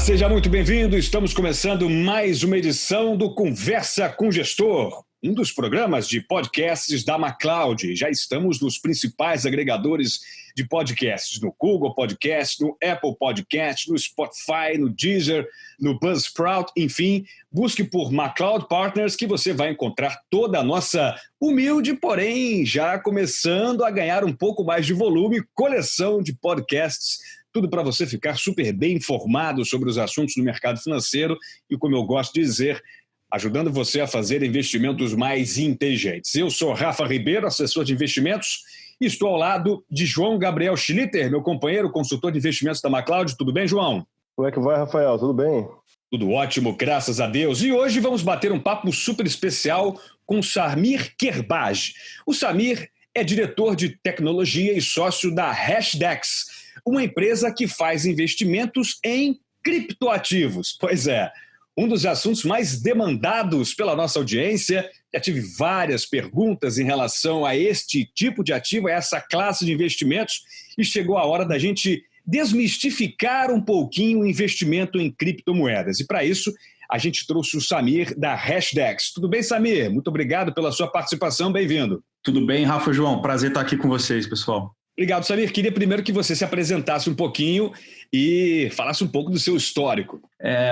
seja muito bem-vindo. Estamos começando mais uma edição do Conversa com Gestor, um dos programas de podcasts da MacLeod. Já estamos nos principais agregadores de podcasts, no Google Podcast, no Apple Podcast, no Spotify, no Deezer, no Buzzsprout, enfim, busque por MacLeod Partners que você vai encontrar toda a nossa humilde, porém já começando a ganhar um pouco mais de volume, coleção de podcasts. Tudo para você ficar super bem informado sobre os assuntos do mercado financeiro e, como eu gosto de dizer, ajudando você a fazer investimentos mais inteligentes. Eu sou Rafa Ribeiro, assessor de investimentos, e estou ao lado de João Gabriel Schlitter, meu companheiro, consultor de investimentos da MacLeod. Tudo bem, João? Como é que vai, Rafael? Tudo bem? Tudo ótimo, graças a Deus. E hoje vamos bater um papo super especial com Samir Kerbaj. O Samir é diretor de tecnologia e sócio da Hashdex, uma empresa que faz investimentos em criptoativos. Pois é, um dos assuntos mais demandados pela nossa audiência. Já tive várias perguntas em relação a este tipo de ativo, a essa classe de investimentos, e chegou a hora da gente desmistificar um pouquinho o investimento em criptomoedas. E para isso, a gente trouxe o Samir da Hashdex. Tudo bem, Samir? Muito obrigado pela sua participação, bem-vindo. Tudo bem, Rafa e João. Prazer estar aqui com vocês, pessoal. Obrigado, Samir. Queria primeiro que você se apresentasse um pouquinho e falasse um pouco do seu histórico.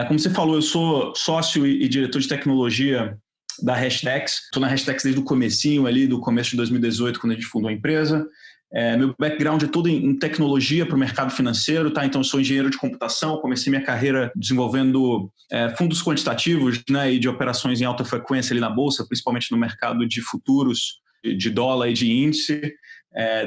Como você falou, eu sou sócio e diretor de tecnologia da Hashdex. Estou na Hashdex desde o comecinho ali, do começo de 2018, quando a gente fundou a empresa. Meu background é todo em tecnologia para o mercado financeiro, tá? Então eu sou engenheiro de computação, comecei minha carreira desenvolvendo fundos quantitativos, né, e de operações em alta frequência ali na Bolsa, principalmente no mercado de futuros, de dólar e de índice.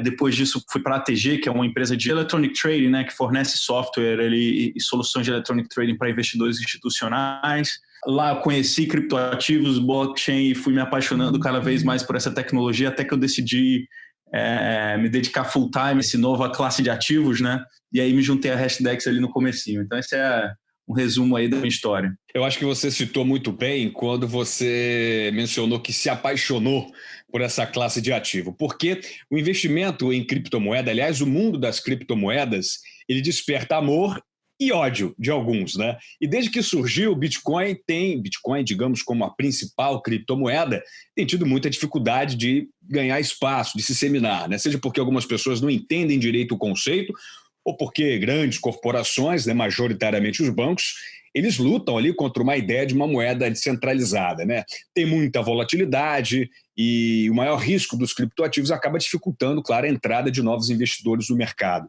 Depois disso fui para a ATG, que é uma empresa de electronic trading, né, que fornece software ali, e soluções de electronic trading para investidores institucionais. Lá eu conheci criptoativos, blockchain, e fui me apaixonando cada vez mais por essa tecnologia, até que eu decidi me dedicar full time a essa nova classe de ativos, né? E aí me juntei à Hashdex ali no comecinho. Então esse é um resumo aí da minha história. Eu acho que você citou muito bem quando você mencionou que se apaixonou por essa classe de ativo, porque o investimento em criptomoeda, aliás, o mundo das criptomoedas, ele desperta amor e ódio de alguns, né? E desde que surgiu o Bitcoin, digamos, como a principal criptomoeda, tem tido muita dificuldade de ganhar espaço, de se disseminar, né? Seja porque algumas pessoas não entendem direito o conceito, ou porque grandes corporações, né, majoritariamente os bancos, eles lutam ali contra uma ideia de uma moeda descentralizada, né? Tem muita volatilidade e o maior risco dos criptoativos acaba dificultando, claro, a entrada de novos investidores no mercado.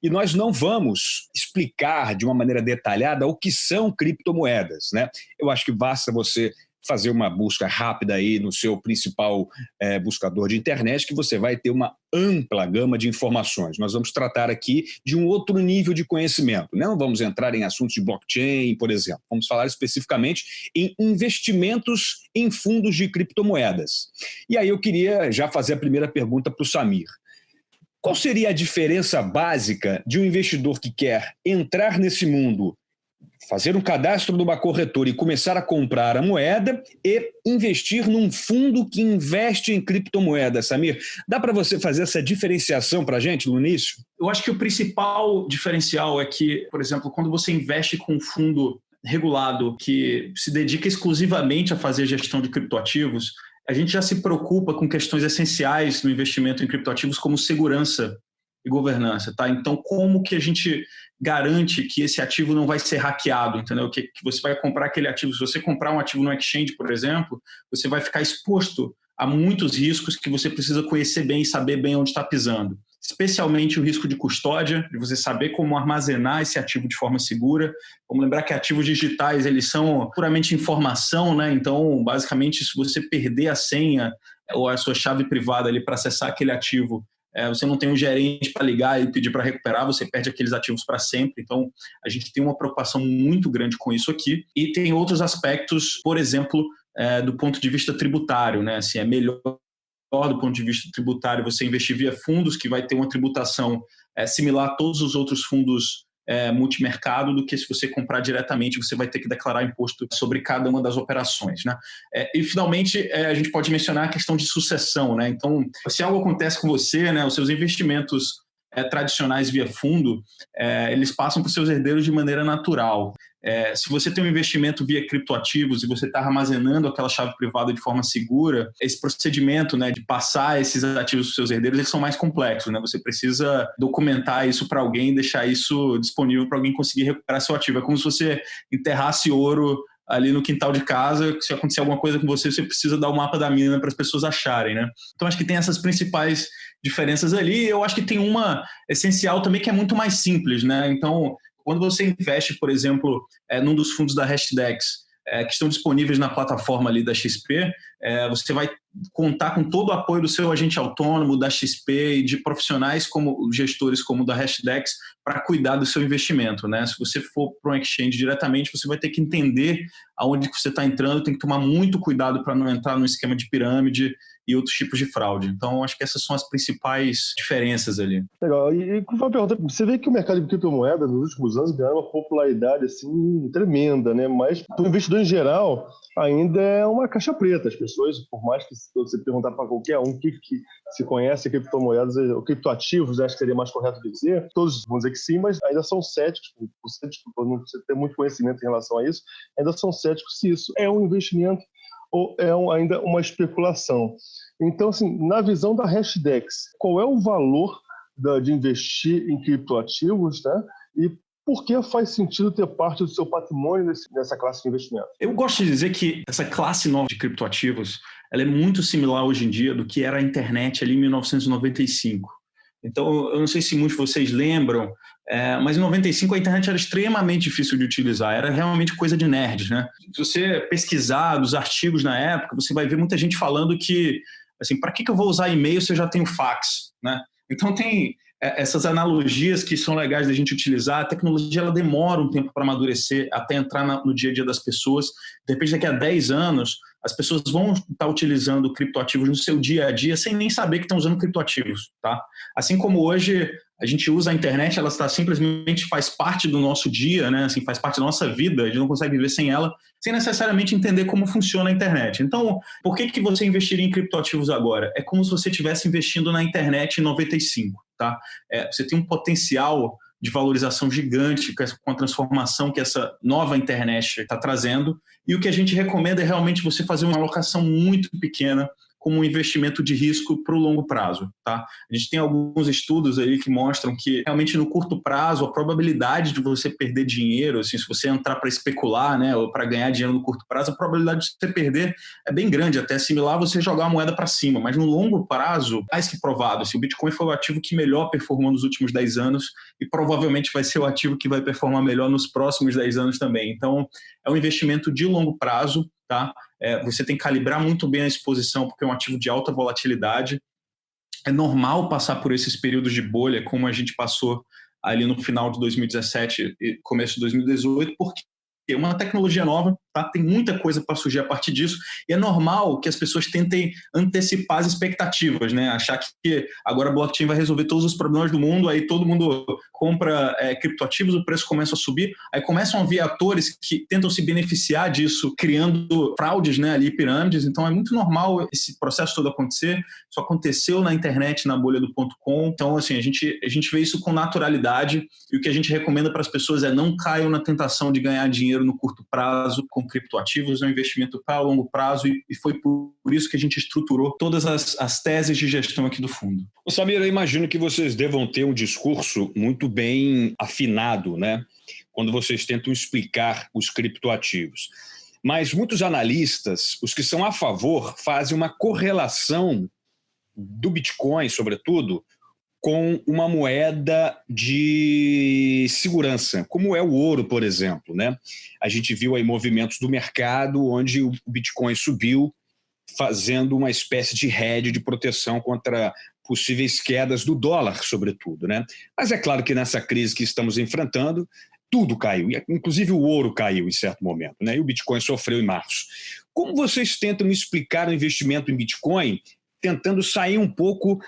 E nós não vamos explicar de uma maneira detalhada o que são criptomoedas, né? Eu acho que basta você fazer uma busca rápida aí no seu principal buscador de internet, que você vai ter uma ampla gama de informações. Nós vamos tratar aqui de um outro nível de conhecimento, né? Não vamos entrar em assuntos de blockchain, por exemplo. Vamos falar especificamente em investimentos em fundos de criptomoedas. E aí eu queria já fazer a primeira pergunta para o Samir. Qual seria a diferença básica de um investidor que quer entrar nesse mundo, fazer um cadastro numa corretora e começar a comprar a moeda e investir num fundo que investe em criptomoeda, Samir? Dá para você fazer essa diferenciação para a gente no início? Eu acho que o principal diferencial é que, por exemplo, quando você investe com um fundo regulado que se dedica exclusivamente a fazer gestão de criptoativos, a gente já se preocupa com questões essenciais no investimento em criptoativos, como segurança e governança, tá? Então, como que a gente garante que esse ativo não vai ser hackeado, entendeu? Que você vai comprar aquele ativo, se você comprar um ativo no exchange, por exemplo, você vai ficar exposto a muitos riscos que você precisa conhecer bem e saber bem onde está pisando. Especialmente o risco de custódia, de você saber como armazenar esse ativo de forma segura. Vamos lembrar que ativos digitais, eles são puramente informação, né? Então, basicamente, se você perder a senha ou a sua chave privada ali para acessar aquele ativo, você não tem um gerente para ligar e pedir para recuperar, você perde aqueles ativos para sempre. Então, a gente tem uma preocupação muito grande com isso aqui. E tem outros aspectos, por exemplo, do ponto de vista tributário, né? Assim, é melhor do ponto de vista tributário você investir via fundos, que vai ter uma tributação similar a todos os outros fundos multimercado, do que se você comprar diretamente, você vai ter que declarar imposto sobre cada uma das operações, né? E, finalmente, a gente pode mencionar a questão de sucessão, né? Então, se algo acontece com você, né, os seus investimentos tradicionais via fundo, eles passam para os seus herdeiros de maneira natural. Se você tem um investimento via criptoativos e você está armazenando aquela chave privada de forma segura, esse procedimento, né, de passar esses ativos para os seus herdeiros, eles são mais complexos, né? Você precisa documentar isso para alguém e deixar isso disponível para alguém conseguir recuperar seu ativo. É como se você enterrasse ouro ali no quintal de casa, que se acontecer alguma coisa com você, você precisa dar o mapa da mina para as pessoas acharem, né? Então, acho que tem essas principais diferenças ali. Eu acho que tem uma essencial também que é muito mais simples, né? Então, quando você investe, por exemplo, num dos fundos da Hashdex, que estão disponíveis na plataforma ali da XP, você vai contar com todo o apoio do seu agente autônomo, da XP e de profissionais como gestores como o da Hashdex para cuidar do seu investimento, né? Se você for para um exchange diretamente, você vai ter que entender aonde que você está entrando, tem que tomar muito cuidado para não entrar no esquema de pirâmide e outros tipos de fraude. Então, acho que essas são as principais diferenças ali. Legal. E uma pergunta, você vê que o mercado de criptomoedas nos últimos anos ganhou uma popularidade assim tremenda, né? Mas para o investidor em geral ainda é uma caixa preta. As pessoas, por mais que você perguntar para qualquer um que se conhece criptomoedas ou criptoativos, acho que seria mais correto dizer, todos vão dizer que sim, mas ainda são céticos. Você, não precisa ter muito conhecimento em relação a isso, ainda são céticos se isso é um investimento ou é ainda uma especulação. Então, assim, na visão da Hashdex, qual é o valor de investir em criptoativos, né? E por que faz sentido ter parte do seu patrimônio nessa classe de investimento? Eu gosto de dizer que essa classe nova de criptoativos ela é muito similar hoje em dia do que era a internet ali em 1995. Então, eu não sei se muitos de vocês lembram, mas em 95 a internet era extremamente difícil de utilizar, era realmente coisa de nerds, né? Se você pesquisar os artigos na época, você vai ver muita gente falando que, assim, para que eu vou usar e-mail se eu já tenho fax, né? Então tem essas analogias que são legais da gente utilizar. A tecnologia ela demora um tempo para amadurecer até entrar no dia a dia das pessoas. De repente, daqui a 10 anos, as pessoas vão estar utilizando criptoativos no seu dia a dia sem nem saber que estão usando criptoativos, tá? Assim como hoje a gente usa a internet, ela está simplesmente faz parte do nosso dia, né? Assim, faz parte da nossa vida, a gente não consegue viver sem ela, sem necessariamente entender como funciona a internet. Então, por que você investiria em criptoativos agora? É como se você estivesse investindo na internet em 95, tá? Você tem um potencial de valorização gigante com a transformação que essa nova internet está trazendo, e o que a gente recomenda é realmente você fazer uma alocação muito pequena como um investimento de risco para o longo prazo, tá? A gente tem alguns estudos aí que mostram que realmente no curto prazo a probabilidade de você perder dinheiro, assim, se você entrar para especular, né, ou para ganhar dinheiro no curto prazo, a probabilidade de você perder é bem grande, até similar a você jogar a moeda para cima, mas no longo prazo, mais que provado, assim, o Bitcoin foi o ativo que melhor performou nos últimos 10 anos e provavelmente vai ser o ativo que vai performar melhor nos próximos 10 anos também. Então, é um investimento de longo prazo, tá? Você tem que calibrar muito bem a exposição, porque é um ativo de alta volatilidade. É normal passar por esses períodos de bolha, como a gente passou ali no final de 2017 e começo de 2018, porque é uma tecnologia nova, tá? Tem muita coisa para surgir a partir disso, e é normal que as pessoas tentem antecipar as expectativas, né? Achar que agora a blockchain vai resolver todos os problemas do mundo, aí todo mundo compra criptoativos, o preço começa a subir, aí começam a vir atores que tentam se beneficiar disso, criando fraudes, né, ali, pirâmides. Então é muito normal esse processo todo acontecer. Isso aconteceu na internet, na bolha do .com. Então, assim, a gente vê isso com naturalidade, e o que a gente recomenda para as pessoas é não caiam na tentação de ganhar dinheiro no curto prazo com criptoativos, é um investimento para longo prazo, e foi por isso que a gente estruturou todas as teses de gestão aqui do fundo. Ô, Samir, eu imagino que vocês devam ter um discurso muito bem afinado, né? Quando vocês tentam explicar os criptoativos. Mas muitos analistas, os que são a favor, fazem uma correlação do Bitcoin, sobretudo, com uma moeda de segurança, como é o ouro, por exemplo, né? A gente viu aí movimentos do mercado onde o Bitcoin subiu, fazendo uma espécie de hedge de proteção contra possíveis quedas do dólar, sobretudo, né? Mas é claro que nessa crise que estamos enfrentando, tudo caiu, inclusive o ouro caiu em certo momento, né? E o Bitcoin sofreu em março. Como vocês tentam explicar o investimento em Bitcoin, tentando sair um pouco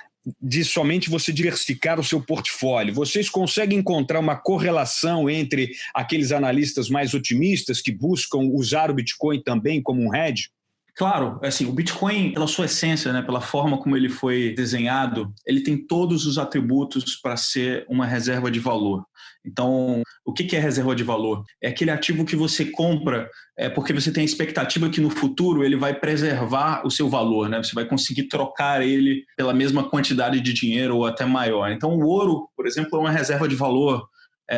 de somente você diversificar o seu portfólio? Vocês conseguem encontrar uma correlação entre aqueles analistas mais otimistas que buscam usar o Bitcoin também como um hedge? Claro, assim, o Bitcoin, pela sua essência, né, pela forma como ele foi desenhado, ele tem todos os atributos para ser uma reserva de valor. Então, o que é reserva de valor? É aquele ativo que você compra porque você tem a expectativa que no futuro ele vai preservar o seu valor, né? Você vai conseguir trocar ele pela mesma quantidade de dinheiro ou até maior. Então, o ouro, por exemplo, é uma reserva de valor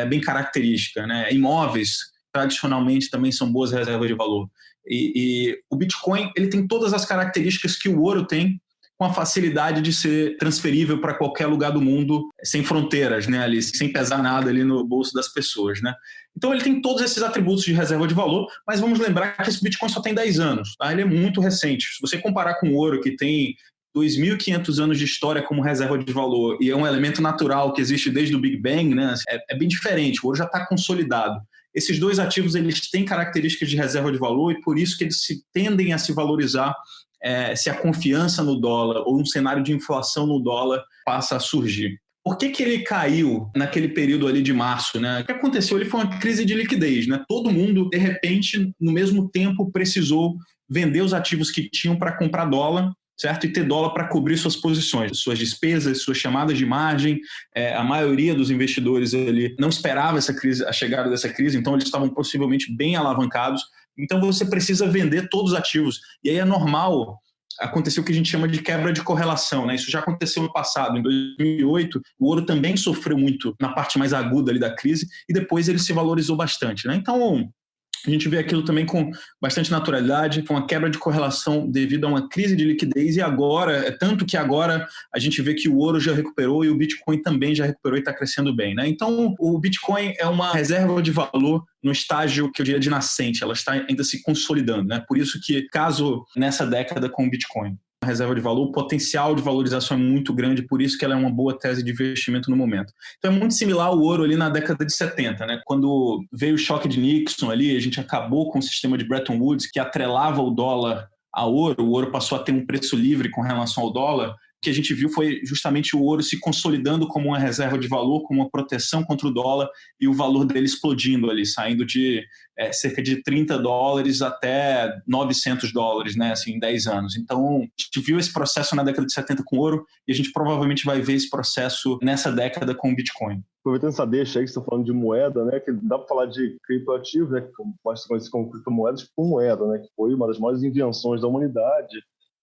bem característica, né? Imóveis, tradicionalmente, também são boas reservas de valor. E o Bitcoin, ele tem todas as características que o ouro tem, com a facilidade de ser transferível para qualquer lugar do mundo, sem fronteiras, né, ali, sem pesar nada ali no bolso das pessoas, né? Então ele tem todos esses atributos de reserva de valor, mas vamos lembrar que esse Bitcoin só tem 10 anos, tá? Ele é muito recente. Se você comparar com o ouro, que tem 2.500 anos de história como reserva de valor e é um elemento natural que existe desde o Big Bang, né, é bem diferente. O ouro já está consolidado. Esses dois ativos, eles têm características de reserva de valor e por isso que eles tendem a se valorizar se a confiança no dólar ou um cenário de inflação no dólar passa a surgir. Por que ele caiu naquele período ali de março, né? O que aconteceu? Ele foi uma crise de liquidez, né? Todo mundo, de repente, no mesmo tempo, precisou vender os ativos que tinham para comprar dólar, certo? E ter dólar para cobrir suas posições, suas despesas, suas chamadas de margem. A maioria dos investidores ali não esperava essa crise, a chegada dessa crise, então eles estavam possivelmente bem alavancados. Então você precisa vender todos os ativos. E aí é normal acontecer o que a gente chama de quebra de correlação, né? Isso já aconteceu no passado. Em 2008, o ouro também sofreu muito na parte mais aguda ali da crise e depois ele se valorizou bastante, né? Então, a gente vê aquilo também com bastante naturalidade, com uma quebra de correlação devido a uma crise de liquidez e agora, tanto que agora a gente vê que o ouro já recuperou e o Bitcoin também já recuperou e está crescendo bem, né? Então, o Bitcoin é uma reserva de valor no estágio que eu diria de nascente, ela está ainda se consolidando, né? Por isso que, caso nessa década com o Bitcoin, a reserva de valor, o potencial de valorização é muito grande, por isso que ela é uma boa tese de investimento no momento. Então é muito similar ao ouro ali na década de 70, né? Quando veio o choque de Nixon ali, a gente acabou com o sistema de Bretton Woods que atrelava o dólar a ouro, o ouro passou a ter um preço livre com relação ao dólar. O que a gente viu foi justamente o ouro se consolidando como uma reserva de valor, como uma proteção contra o dólar e o valor dele explodindo ali, saindo de cerca de $30 até $900, né, assim, em 10 anos. Então, a gente viu esse processo na década de 70 com ouro e a gente provavelmente vai ver esse processo nessa década com o Bitcoin. Aproveitando essa deixa aí que você está falando de moeda, né, que dá para falar de criptoativos, né, que pode ser conhecido como criptomoedas, por moeda, né, que foi uma das maiores invenções da humanidade,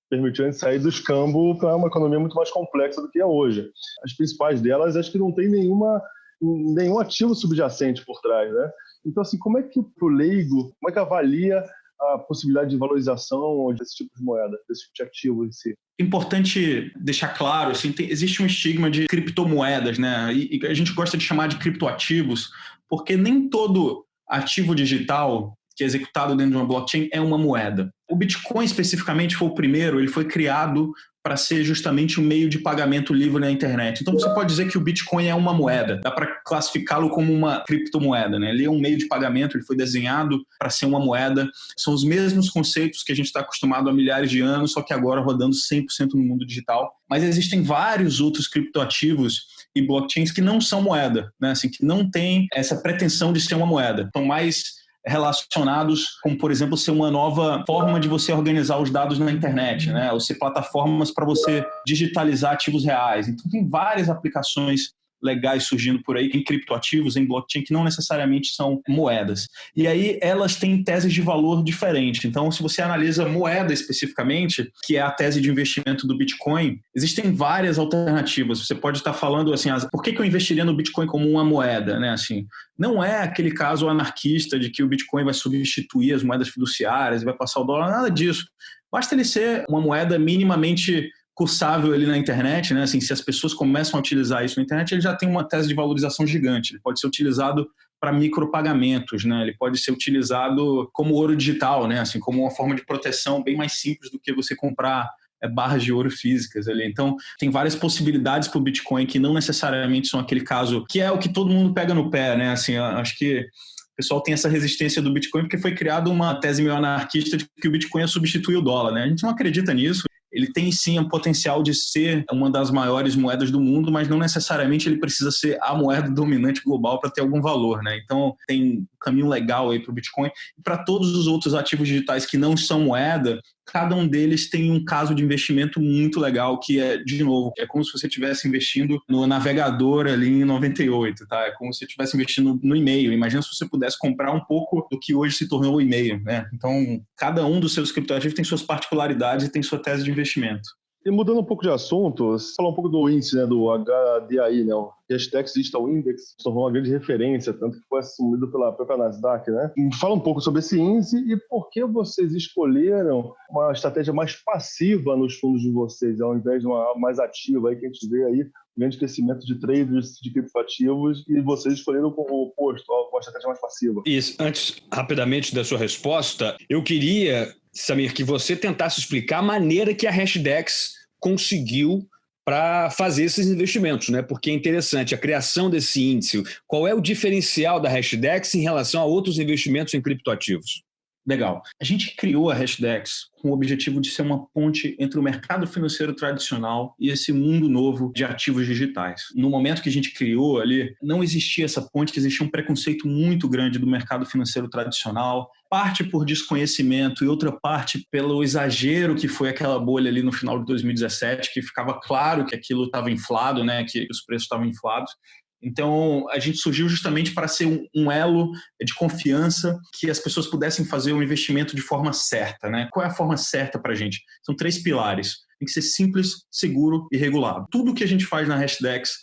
permitiu a gente sair do escambo para uma economia muito mais complexa do que é hoje. As principais delas, acho que não tem nenhum ativo subjacente por trás, né? Então, assim, como é que o leigo, como é que avalia a possibilidade de valorização desse tipo de moeda, desse tipo de ativo em si? Importante deixar claro, assim, existe um estigma de criptomoedas, né? E a gente gosta de chamar de criptoativos, porque nem todo ativo digital que é executado dentro de uma blockchain é uma moeda. O Bitcoin, especificamente, foi o primeiro, ele foi criado para ser justamente um meio de pagamento livre na internet. Então, você pode dizer que o Bitcoin é uma moeda, dá para classificá-lo como uma criptomoeda, né? Ele é um meio de pagamento, ele foi desenhado para ser uma moeda. São os mesmos conceitos que a gente está acostumado há milhares de anos, só que agora rodando 100% no mundo digital. Mas existem vários outros criptoativos e blockchains que não são moeda, né? Assim, que não têm essa pretensão de ser uma moeda. São mais relacionados como, por exemplo, ser uma nova forma de você organizar os dados na internet, né? Ou ser plataformas para você digitalizar ativos reais. Então, tem várias aplicações legais surgindo por aí em criptoativos, em blockchain, que não necessariamente são moedas. E aí elas têm teses de valor diferentes. Então, se você analisa moeda especificamente, que é a tese de investimento do Bitcoin, existem várias alternativas. Você pode estar falando assim, por que eu investiria no Bitcoin como uma moeda, né? Assim, não é aquele caso anarquista de que o Bitcoin vai substituir as moedas fiduciárias e vai passar o dólar, nada disso. Basta ele ser uma moeda minimamente cursável ali na internet, né? Assim, se as pessoas começam a utilizar isso na internet, ele já tem uma tese de valorização gigante. Ele pode ser utilizado para micropagamentos, né? Ele pode ser utilizado como ouro digital, né? Assim, como uma forma de proteção bem mais simples do que você comprar barras de ouro físicas ali. Então, tem várias possibilidades para o Bitcoin que não necessariamente são aquele caso que é o que todo mundo pega no pé, né? Assim, acho que o pessoal tem essa resistência do Bitcoin porque foi criada uma tese meio anarquista de que o Bitcoin ia substituir o dólar, né? A gente não acredita nisso. ele tem sim o potencial de ser uma das maiores moedas do mundo, mas não necessariamente ele precisa ser a moeda dominante global para ter algum valor, né? Então tem um caminho legal aí para o Bitcoin. E para todos os outros ativos digitais que não são moeda, cada um deles tem um caso de investimento muito legal, que é, de novo, é como se você estivesse investindo no navegador ali em 98, tá? É como se você estivesse investindo no e-mail. Imagina se você pudesse comprar um pouco do que hoje se tornou o e-mail, né? Então, cada um dos seus criptoativos tem suas particularidades e tem sua tese de investimento. E mudando um pouco de assunto, você falou um pouco do índice, né, do HDAI, né, o Hashdex Digital Index, se tornou uma grande referência, tanto que foi assumido pela própria Nasdaq, né? Fala um pouco sobre esse índice e por que vocês escolheram uma estratégia mais passiva nos fundos de vocês, ao invés de uma mais ativa, aí que a gente vê aí um grande crescimento de traders de criptoativos e vocês escolheram o oposto, uma estratégia mais passiva. Isso. Antes, rapidamente, da sua resposta, eu queria, Samir, que você tentasse explicar a maneira que a Hashdex conseguiu para fazer esses investimentos, né? Porque é interessante a criação desse índice. Qual é o diferencial da Hashdex em relação a outros investimentos em criptoativos? Legal. A gente criou a Hashdex com o objetivo de ser uma ponte entre o mercado financeiro tradicional e esse mundo novo de ativos digitais. No momento que a gente criou ali, não existia essa ponte, existia um preconceito muito grande do mercado financeiro tradicional, parte por desconhecimento e outra parte pelo exagero que foi aquela bolha ali no final de 2017, que ficava claro que aquilo estava inflado, né, que os preços estavam inflados. Então, a gente surgiu justamente para ser um elo de confiança que as pessoas pudessem fazer um investimento de forma certa, né? Qual é a forma certa para a gente? São 3 pilares. Tem que ser simples, seguro e regulado. Tudo que a gente faz na Hashdex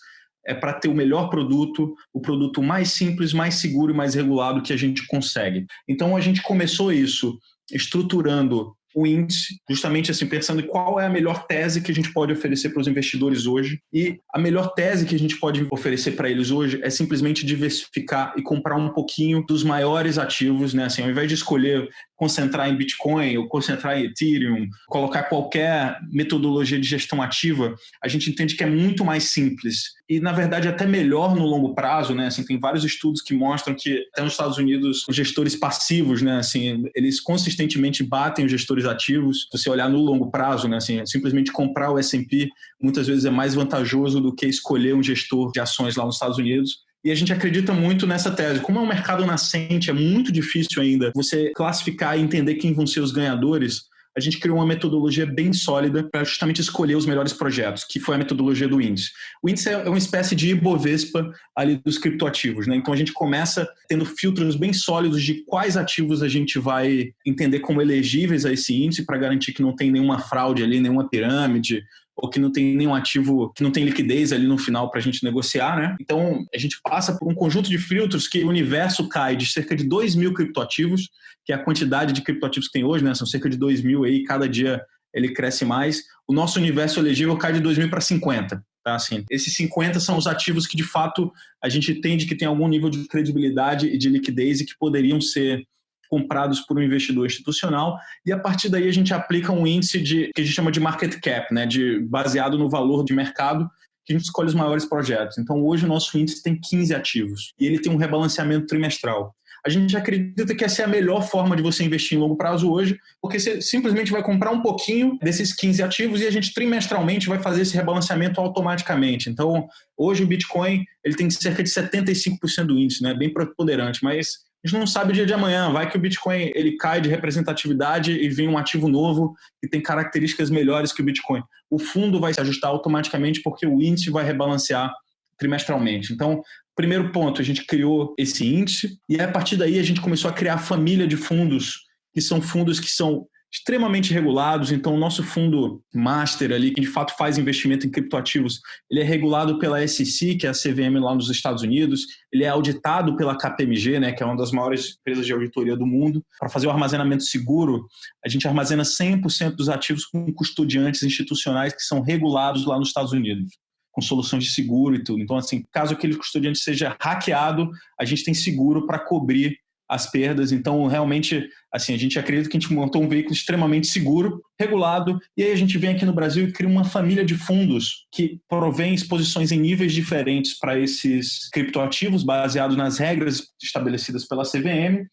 é para ter o melhor produto, o produto mais simples, mais seguro e mais regulado que a gente consegue. Então, a gente começou isso estruturando o índice, justamente assim, pensando em qual é a melhor tese que a gente pode oferecer para os investidores hoje. E a melhor tese que a gente pode oferecer para eles hoje é simplesmente diversificar e comprar um pouquinho dos maiores ativos, né? Assim, ao invés de escolher concentrar em Bitcoin ou concentrar em Ethereum, colocar qualquer metodologia de gestão ativa, a gente entende que é muito mais simples e, na verdade, até melhor no longo prazo, né? Assim, tem vários estudos que mostram que até nos Estados Unidos os gestores passivos, né? Assim, eles consistentemente batem os gestores ativos. Se você olhar no longo prazo, né? Assim, simplesmente comprar o S&P muitas vezes é mais vantajoso do que escolher um gestor de ações lá nos Estados Unidos. E a gente acredita muito nessa tese. Como é um mercado nascente, é muito difícil ainda você classificar e entender quem vão ser os ganhadores. A gente criou uma metodologia bem sólida para justamente escolher os melhores projetos, que foi a metodologia do índice. O índice é uma espécie de Ibovespa ali dos criptoativos, né? Então a gente começa tendo filtros bem sólidos de quais ativos a gente vai entender como elegíveis a esse índice para garantir que não tem nenhuma fraude ali, nenhuma pirâmide, ou que não tem nenhum ativo, que não tem liquidez ali no final para a gente negociar, né? Então, a gente passa por um conjunto de filtros que o universo cai de cerca de 2.000 criptoativos, que é a quantidade de criptoativos que tem hoje, né? São cerca de 2.000 aí, cada dia ele cresce mais. O nosso universo elegível cai de 2.000 para 50, tá? Assim, esses 50 são os ativos que, de fato, a gente entende que tem algum nível de credibilidade e de liquidez e que poderiam ser comprados por um investidor institucional, e a partir daí a gente aplica um índice que a gente chama de market cap, né, baseado no valor de mercado, que a gente escolhe os maiores projetos. Então, hoje o nosso índice tem 15 ativos e ele tem um rebalanceamento trimestral. A gente acredita que essa é a melhor forma de você investir em longo prazo hoje, porque você simplesmente vai comprar um pouquinho desses 15 ativos e a gente trimestralmente vai fazer esse rebalanceamento automaticamente. Então, hoje o Bitcoin ele tem cerca de 75% do índice, né, bem preponderante, mas a gente não sabe o dia de amanhã. Vai que o Bitcoin ele cai de representatividade e vem um ativo novo que tem características melhores que o Bitcoin. O fundo vai se ajustar automaticamente porque o índice vai rebalancear trimestralmente. Então, primeiro ponto, a gente criou esse índice e a partir daí a gente começou a criar a família de fundos que são extremamente regulados. Então, o nosso fundo master ali, que de fato faz investimento em criptoativos, ele é regulado pela SEC, que é a CVM lá nos Estados Unidos. Ele é auditado pela KPMG, né, que é uma das maiores empresas de auditoria do mundo. Para fazer o armazenamento seguro, a gente armazena 100% dos ativos com custodiantes institucionais que são regulados lá nos Estados Unidos, com soluções de seguro e tudo. Então, assim, caso aquele custodiante seja hackeado, a gente tem seguro para cobrir as perdas. Então, realmente, assim, a gente acredita que a gente montou um veículo extremamente seguro, regulado, e aí a gente vem aqui no Brasil e cria uma família de fundos que provém exposições em níveis diferentes para esses criptoativos, baseados nas regras estabelecidas pela CVM,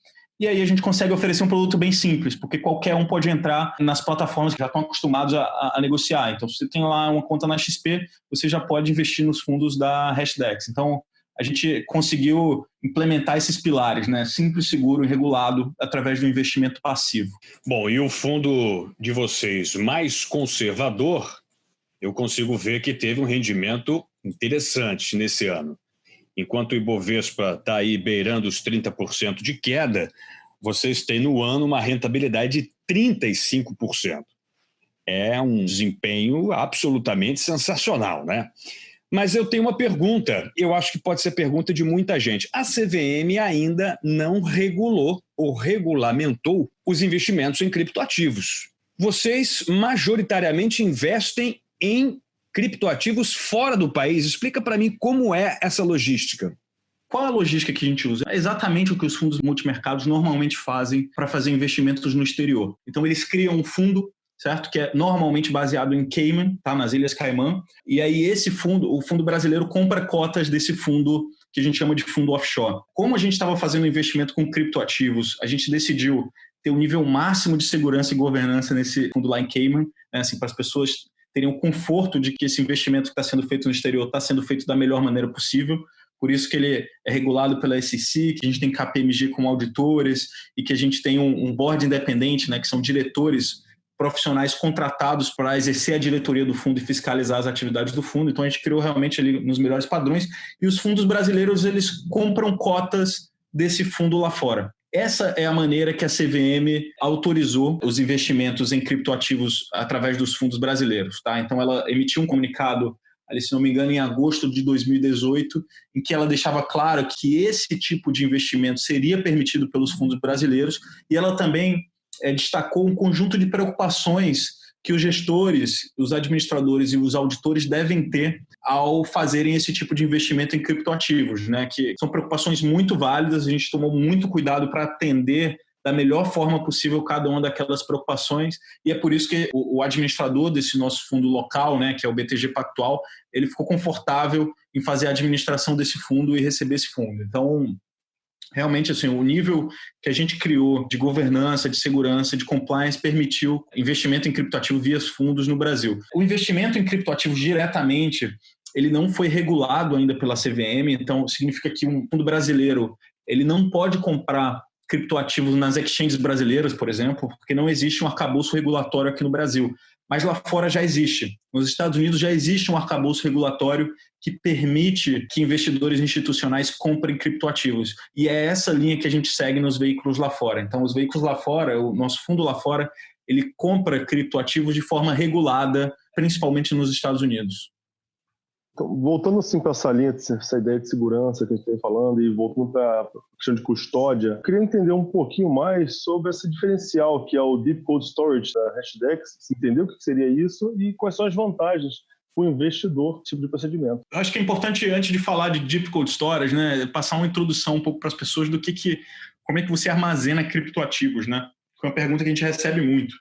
E aí a gente consegue oferecer um produto bem simples, porque qualquer um pode entrar nas plataformas que já estão acostumados a negociar. Então, se você tem lá uma conta na XP, você já pode investir nos fundos da Hashdex. Então, a gente conseguiu implementar esses pilares, né? Simples, seguro e regulado através do investimento passivo. Bom, e o fundo de vocês mais conservador, eu consigo ver que teve um rendimento interessante nesse ano. Enquanto o Ibovespa está aí beirando os 30% de queda, vocês têm no ano uma rentabilidade de 35%. É um desempenho absolutamente sensacional, né? Mas eu tenho uma pergunta, eu acho que pode ser pergunta de muita gente. A CVM ainda não regulou ou regulamentou os investimentos em criptoativos. Vocês majoritariamente investem em criptoativos fora do país. Explica para mim como é essa logística. Qual é a logística que a gente usa? É exatamente o que os fundos multimercados normalmente fazem para fazer investimentos no exterior. Então, eles criam um fundo, certo? Que é normalmente baseado em Cayman, tá? Nas Ilhas Caimã. E aí esse fundo, o fundo brasileiro, compra cotas desse fundo que a gente chama de fundo offshore. Como a gente estava fazendo investimento com criptoativos, a gente decidiu ter um nível máximo de segurança e governança nesse fundo lá em Cayman, né? Assim, para as pessoas terem o conforto de que esse investimento que está sendo feito no exterior está sendo feito da melhor maneira possível. Por isso que ele é regulado pela SEC, que a gente tem KPMG como auditores e que a gente tem um board independente, né, que são diretores profissionais contratados para exercer a diretoria do fundo e fiscalizar as atividades do fundo. Então, a gente criou realmente ali nos melhores padrões. E os fundos brasileiros, eles compram cotas desse fundo lá fora. Essa é a maneira que a CVM autorizou os investimentos em criptoativos através dos fundos brasileiros. Tá? Então, ela emitiu um comunicado, ali, se não me engano, em agosto de 2018, em que ela deixava claro que esse tipo de investimento seria permitido pelos fundos brasileiros, e ela também destacou um conjunto de preocupações que os gestores, os administradores e os auditores devem ter ao fazerem esse tipo de investimento em criptoativos, né? Que são preocupações muito válidas, a gente tomou muito cuidado para atender da melhor forma possível cada uma daquelas preocupações, e é por isso que o administrador desse nosso fundo local, né, que é o BTG Pactual, ele ficou confortável em fazer a administração desse fundo e receber esse fundo. Então, realmente, assim, o nível que a gente criou de governança, de segurança, de compliance permitiu investimento em criptoativo via fundos no Brasil. O investimento em criptoativos diretamente, ele não foi regulado ainda pela CVM, então significa que um fundo brasileiro ele não pode comprar criptoativos nas exchanges brasileiras, por exemplo, porque não existe um arcabouço regulatório aqui no Brasil. Mas lá fora já existe. Nos Estados Unidos já existe um arcabouço regulatório que permite que investidores institucionais comprem criptoativos. E é essa linha que a gente segue nos veículos lá fora. Então, os veículos lá fora, o nosso fundo lá fora, ele compra criptoativos de forma regulada, principalmente nos Estados Unidos. Então, voltando assim para essa linha, essa ideia de segurança que a gente está falando e voltando para a questão de custódia, eu queria entender um pouquinho mais sobre esse diferencial que é o Deep Cold Storage da Hashdex, entender o que seria isso e quais são as vantagens para o investidor desse tipo de procedimento. Eu acho que é importante, antes de falar de Deep Cold Storage, né, passar uma introdução um pouco para as pessoas do como é que você armazena criptoativos, né? Que é uma pergunta que a gente recebe muito.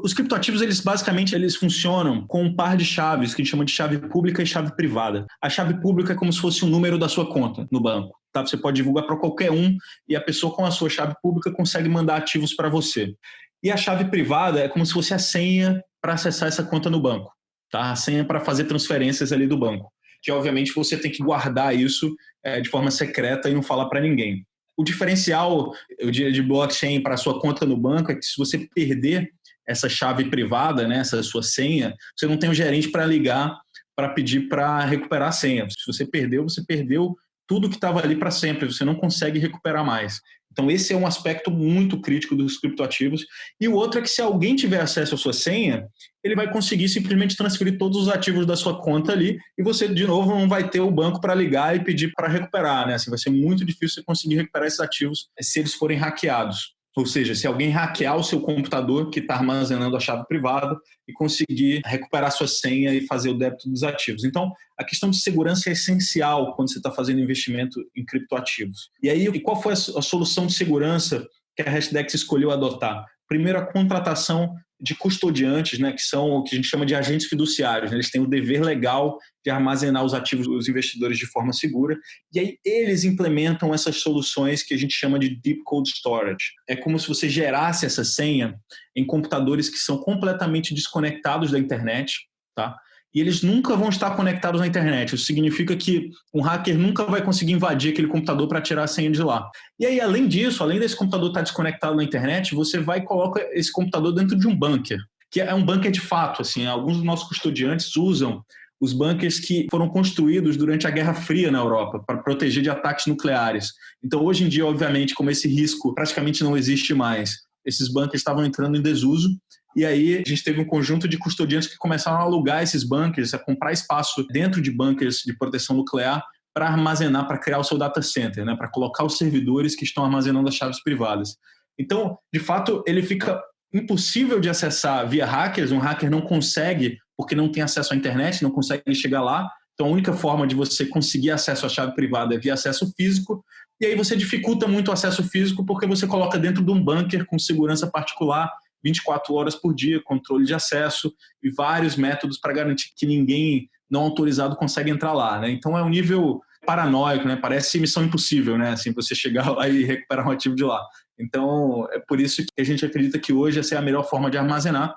Os criptoativos, eles funcionam com um par de chaves que a gente chama de chave pública e chave privada. A chave pública é como se fosse o número da sua conta no banco. Tá? Você pode divulgar para qualquer um e a pessoa com a sua chave pública consegue mandar ativos para você. E a chave privada é como se fosse a senha para acessar essa conta no banco. Tá? A senha para fazer transferências ali do banco. Que, obviamente, você tem que guardar isso de forma secreta e não falar para ninguém. O diferencial, eu diria, de blockchain para a sua conta no banco é que se você perder essa chave privada, né, essa sua senha, você não tem um gerente para ligar para pedir para recuperar a senha. Se você perdeu tudo que estava ali para sempre, você não consegue recuperar mais. Então, esse é um aspecto muito crítico dos criptoativos. E o outro é que se alguém tiver acesso à sua senha, ele vai conseguir simplesmente transferir todos os ativos da sua conta ali e você, de novo, não vai ter o banco para ligar e pedir para recuperar, né? Assim, vai ser muito difícil você conseguir recuperar esses ativos se eles forem hackeados. Ou seja, se alguém hackear o seu computador que está armazenando a chave privada e conseguir recuperar sua senha e fazer o débito dos ativos. Então, a questão de segurança é essencial quando você está fazendo investimento em criptoativos. E aí, qual foi a solução de segurança que a Hashdex escolheu adotar? Primeiro, a contratação de custodiantes, né, que são o que a gente chama de agentes fiduciários, né? Eles têm o dever legal de armazenar os ativos dos investidores de forma segura, e aí eles implementam essas soluções que a gente chama de Deep Cold Storage. É como se você gerasse essa senha em computadores que são completamente desconectados da internet, tá? E eles nunca vão estar conectados na internet. Isso significa que um hacker nunca vai conseguir invadir aquele computador para tirar a senha de lá. E aí, além disso, além desse computador estar desconectado na internet, você vai e coloca esse computador dentro de um bunker, que é um bunker de fato. Assim, alguns dos nossos custodiantes usam os bunkers que foram construídos durante a Guerra Fria na Europa para proteger de ataques nucleares. Então, hoje em dia, obviamente, como esse risco praticamente não existe mais, esses bunkers estavam entrando em desuso. E aí a gente teve um conjunto de custodiantes que começaram a alugar esses bunkers, a comprar espaço dentro de bunkers de proteção nuclear para armazenar, para criar o seu data center, né, para colocar os servidores que estão armazenando as chaves privadas. Então, de fato, ele fica impossível de acessar via hackers. Um hacker não consegue, porque não tem acesso à internet, não consegue chegar lá. Então, a única forma de você conseguir acesso à chave privada é via acesso físico. E aí você dificulta muito o acesso físico porque você coloca dentro de um bunker com segurança particular, 24 horas por dia, controle de acesso e vários métodos para garantir que ninguém não autorizado consegue entrar lá, né? Então é um nível paranoico, né? Parece missão impossível, né? Assim, você chegar lá e recuperar um ativo de lá. Então é por isso que a gente acredita que hoje essa é a melhor forma de armazenar.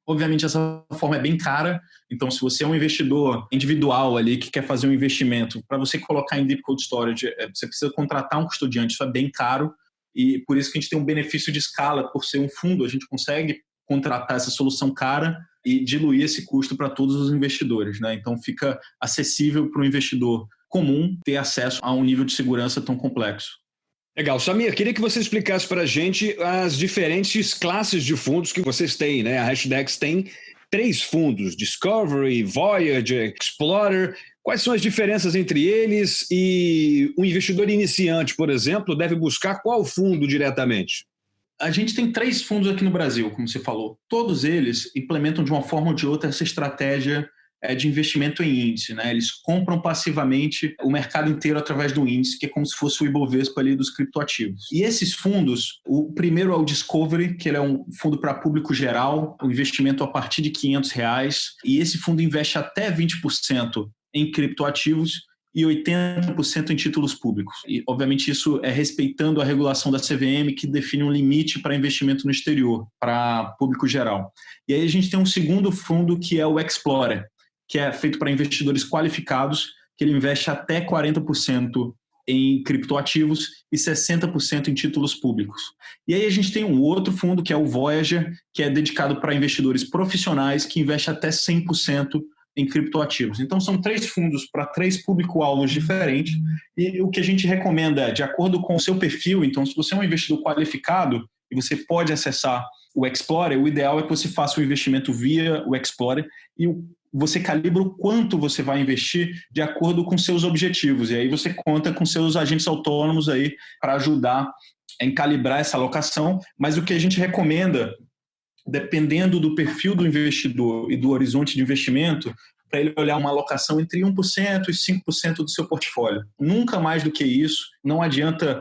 Obviamente essa forma é bem cara, então se você é um investidor individual ali que quer fazer um investimento, para você colocar em Deep Cold Storage, você precisa contratar um custodiante, isso é bem caro. E por isso que a gente tem um benefício de escala, por ser um fundo, a gente consegue contratar essa solução cara e diluir esse custo para todos os investidores, né? Então fica acessível para o investidor comum ter acesso a um nível de segurança tão complexo. Legal. Samir, queria que você explicasse para a gente as diferentes classes de fundos que vocês têm, né? A Hashdex tem 3 fundos, Discovery, Voyager, Explorer. Quais são as diferenças entre eles e um investidor iniciante, por exemplo, deve buscar qual fundo diretamente? A gente tem 3 fundos aqui no Brasil, como você falou. Todos eles implementam de uma forma ou de outra essa estratégia de investimento em índice, né? Eles compram passivamente o mercado inteiro através do índice, que é como se fosse o Ibovespa ali dos criptoativos. E esses fundos, o primeiro é o Discovery, que ele é um fundo para público geral, o investimento a partir de R$500, e esse fundo investe até 20% em criptoativos e 80% em títulos públicos. E, obviamente, isso é respeitando a regulação da CVM, que define um limite para investimento no exterior, para público geral. E aí a gente tem um segundo fundo, que é o Explorer, que é feito para investidores qualificados, que ele investe até 40% em criptoativos e 60% em títulos públicos. E aí a gente tem um outro fundo, que é o Voyager, que é dedicado para investidores profissionais, que investe até 100% em criptoativos. Então, são 3 fundos para 3 público-alvos diferentes, e o que a gente recomenda é, de acordo com o seu perfil, então, se você é um investidor qualificado e você pode acessar o Explorer, o ideal é que você faça o investimento via o Explorer e você calibra o quanto você vai investir de acordo com seus objetivos. E aí você conta com seus agentes autônomos aí para ajudar em calibrar essa alocação. Mas o que a gente recomenda, dependendo do perfil do investidor e do horizonte de investimento, para ele olhar uma alocação entre 1% e 5% do seu portfólio. Nunca mais do que isso. Não adianta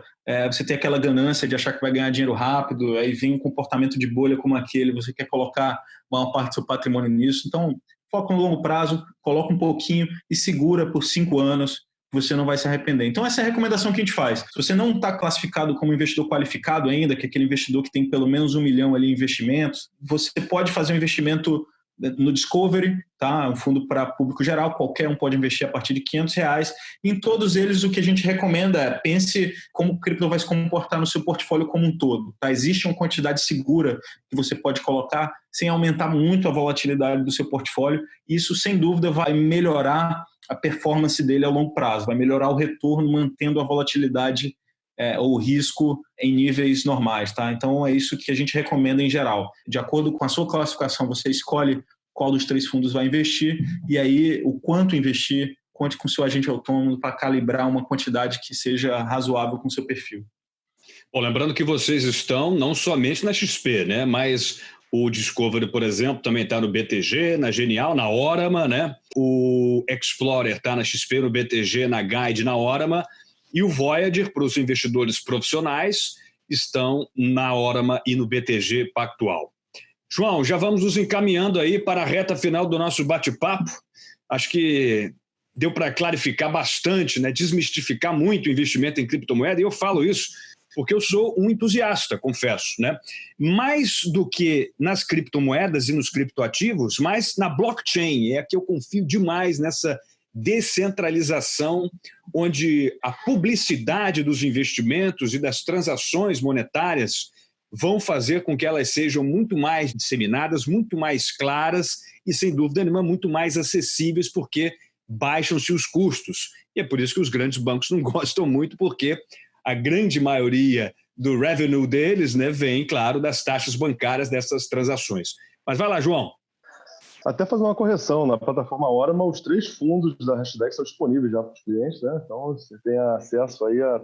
você ter aquela ganância de achar que vai ganhar dinheiro rápido, aí vem um comportamento de bolha como aquele, você quer colocar uma parte do seu patrimônio nisso. Então, foca no longo prazo, coloca um pouquinho e segura por 5 anos, você não vai se arrepender. Então, essa é a recomendação que a gente faz. Se você não está classificado como investidor qualificado ainda, que é aquele investidor que tem pelo menos 1 milhão ali em investimentos, você pode fazer um investimento no Discovery, tá? Um fundo para público geral, qualquer um pode investir a partir de R$500. Em todos eles, o que a gente recomenda é pense como o cripto vai se comportar no seu portfólio como um todo. Tá? Existe uma quantidade segura que você pode colocar sem aumentar muito a volatilidade do seu portfólio. Isso, sem dúvida, vai melhorar a performance dele a longo prazo, vai melhorar o retorno mantendo a volatilidade ou risco em níveis normais, tá? Então é isso que a gente recomenda em geral. De acordo com a sua classificação, você escolhe qual dos 3 fundos vai investir e aí o quanto investir, conte com o seu agente autônomo para calibrar uma quantidade que seja razoável com o seu perfil. Bom, lembrando que vocês estão não somente na XP, né? Mas o Discovery, por exemplo, também está no BTG, na Genial, na Orama, né? O Explorer está na XP, no BTG, na Guide, na Orama. E o Voyager, para os investidores profissionais, estão na Orama e no BTG Pactual. João, já vamos nos encaminhando aí para a reta final do nosso bate-papo. Acho que deu para clarificar bastante, né? Desmistificar muito o investimento em criptomoeda, e eu falo isso porque eu sou um entusiasta, confesso, né? Mais do que nas criptomoedas e nos criptoativos, mas na blockchain. É que eu confio demais nessa descentralização, onde a publicidade dos investimentos e das transações monetárias vão fazer com que elas sejam muito mais disseminadas, muito mais claras e, sem dúvida nenhuma, muito mais acessíveis, porque baixam-se os custos. E é por isso que os grandes bancos não gostam muito, porque a grande maioria do revenue deles, né, vem, claro, das taxas bancárias dessas transações. Mas vai lá, João. Até fazer uma correção, na plataforma Orama, os 3 fundos da Hashdex são disponíveis já para os clientes, né? Então você tem acesso aí a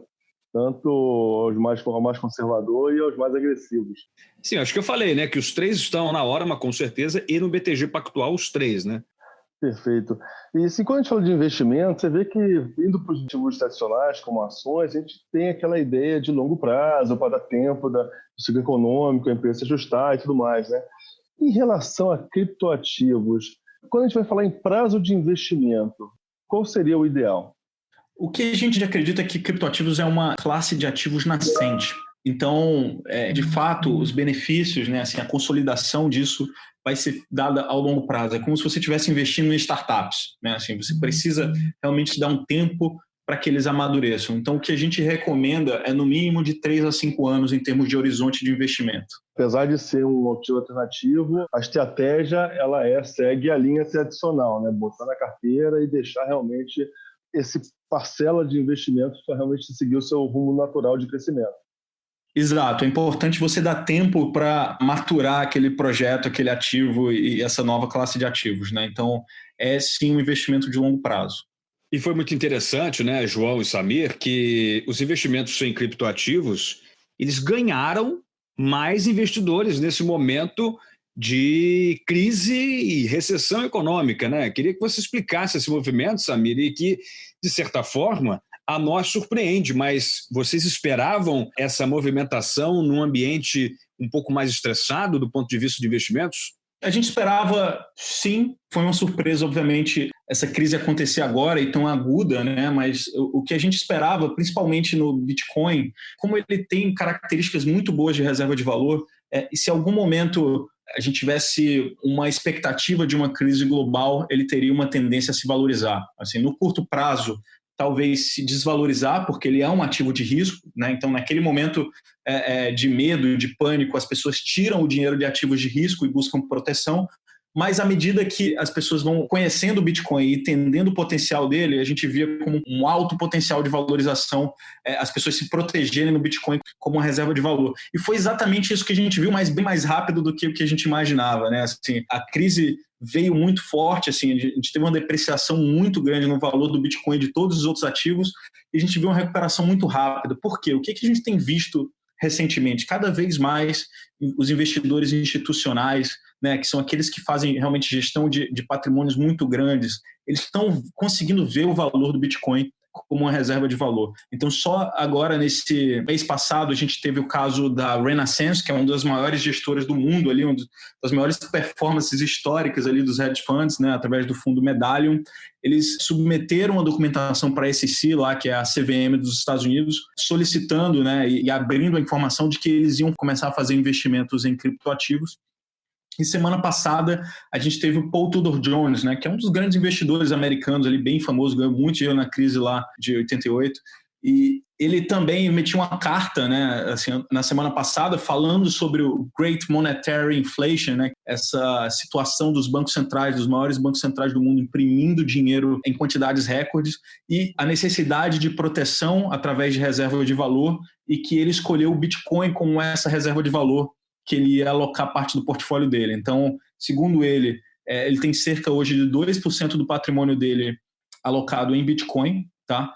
tanto aos mais conservadores e aos mais agressivos. Sim, acho que eu falei, né, que os 3 estão na Orama, com certeza, e no BTG Pactual, os 3, né? Perfeito. E assim, quando a gente fala de investimento, você vê que indo para os ativos tradicionais, como ações, a gente tem aquela ideia de longo prazo, para dar tempo do ciclo econômico, a empresa se ajustar e tudo mais, né? Em relação a criptoativos, quando a gente vai falar em prazo de investimento, qual seria o ideal? O que a gente acredita é que criptoativos é uma classe de ativos nascente. Então, de fato, os benefícios, né, assim, a consolidação disso vai ser dada ao longo prazo. É como se você estivesse investindo em startups, né? Assim, você precisa realmente dar um tempo para que eles amadureçam. Então, o que a gente recomenda é no mínimo de 3 a 5 anos em termos de horizonte de investimento. Apesar de ser um ativo alternativo, a estratégia segue a linha tradicional, né? Botar na carteira e deixar realmente esse parcela de investimento para realmente seguir o seu rumo natural de crescimento. Exato, é importante você dar tempo para maturar aquele projeto, aquele ativo e essa nova classe de ativos, né? Então, é sim um investimento de longo prazo. E foi muito interessante, né, João e Samir, que os investimentos em criptoativos, eles ganharam mais investidores nesse momento de crise e recessão econômica, né? Queria que você explicasse esse movimento, Samir, e que, de certa forma, a nós surpreende, mas vocês esperavam essa movimentação num ambiente um pouco mais estressado do ponto de vista de investimentos? A gente esperava, sim, foi uma surpresa, obviamente, essa crise acontecer agora e tão aguda, né? Mas o que a gente esperava, principalmente no Bitcoin, como ele tem características muito boas de reserva de valor, e se em algum momento a gente tivesse uma expectativa de uma crise global, ele teria uma tendência a se valorizar. Assim, no curto prazo, talvez se desvalorizar, porque ele é um ativo de risco, né? Então, naquele momento de medo, de pânico, as pessoas tiram o dinheiro de ativos de risco e buscam proteção, mas à medida que as pessoas vão conhecendo o Bitcoin e entendendo o potencial dele, a gente via como um alto potencial de valorização, as pessoas se protegerem no Bitcoin como uma reserva de valor. E foi exatamente isso que a gente viu, mas bem mais rápido do que o que a gente imaginava, né? Assim, a crise veio muito forte, assim, a gente teve uma depreciação muito grande no valor do Bitcoin e de todos os outros ativos, e a gente viu uma recuperação muito rápida. Por quê? O que a gente tem visto recentemente? Cada vez mais os investidores institucionais, né, que são aqueles que fazem realmente gestão de patrimônios muito grandes, eles estão conseguindo ver o valor do Bitcoin como uma reserva de valor. Então, só agora, nesse mês passado, a gente teve o caso da Renaissance, que é uma das maiores gestoras do mundo, ali, uma das maiores performances históricas ali dos hedge funds, né, através do fundo Medallion. Eles submeteram uma documentação para a SEC, lá, que é a CVM dos Estados Unidos, solicitando, né, e abrindo a informação de que eles iam começar a fazer investimentos em criptoativos. E semana passada a gente teve o Paul Tudor Jones, né, que é um dos grandes investidores americanos, ali, bem famoso, ganhou muito dinheiro na crise lá de 88. E ele também emitiu uma carta, né, assim, na semana passada, falando sobre o Great Monetary Inflation, né, essa situação dos bancos centrais, dos maiores bancos centrais do mundo, imprimindo dinheiro em quantidades recordes, e a necessidade de proteção através de reserva de valor, e que ele escolheu o Bitcoin como essa reserva de valor que ele ia alocar parte do portfólio dele. Então, segundo ele, ele tem cerca hoje de 2% do patrimônio dele alocado em Bitcoin, tá?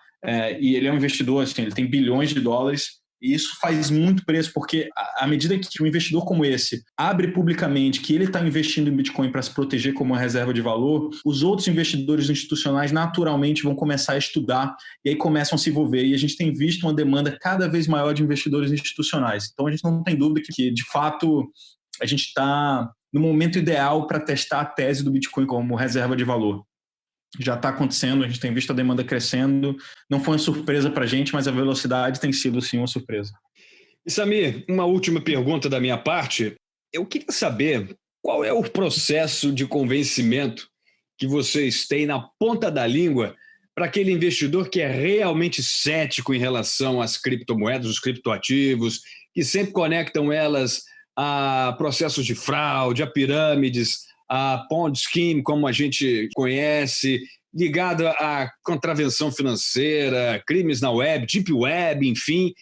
E ele é um investidor, assim, ele tem bilhões de dólares, e isso faz muito preço, porque à medida que um investidor como esse abre publicamente que ele está investindo em Bitcoin para se proteger como uma reserva de valor, os outros investidores institucionais naturalmente vão começar a estudar e aí começam a se envolver. E a gente tem visto uma demanda cada vez maior de investidores institucionais. Então a gente não tem dúvida que de fato, a gente está no momento ideal para testar a tese do Bitcoin como reserva de valor. Já está acontecendo, a gente tem visto a demanda crescendo. Não foi uma surpresa para a gente, mas a velocidade tem sido, sim, uma surpresa. E Samir, uma última pergunta da minha parte. Eu queria saber qual é o processo de convencimento que vocês têm na ponta da língua para aquele investidor que é realmente cético em relação às criptomoedas, os criptoativos, que sempre conectam elas a processos de fraude, a pirâmides, a Ponzi Scheme, como a gente conhece, ligado à contravenção financeira, crimes na web, deep web, enfim.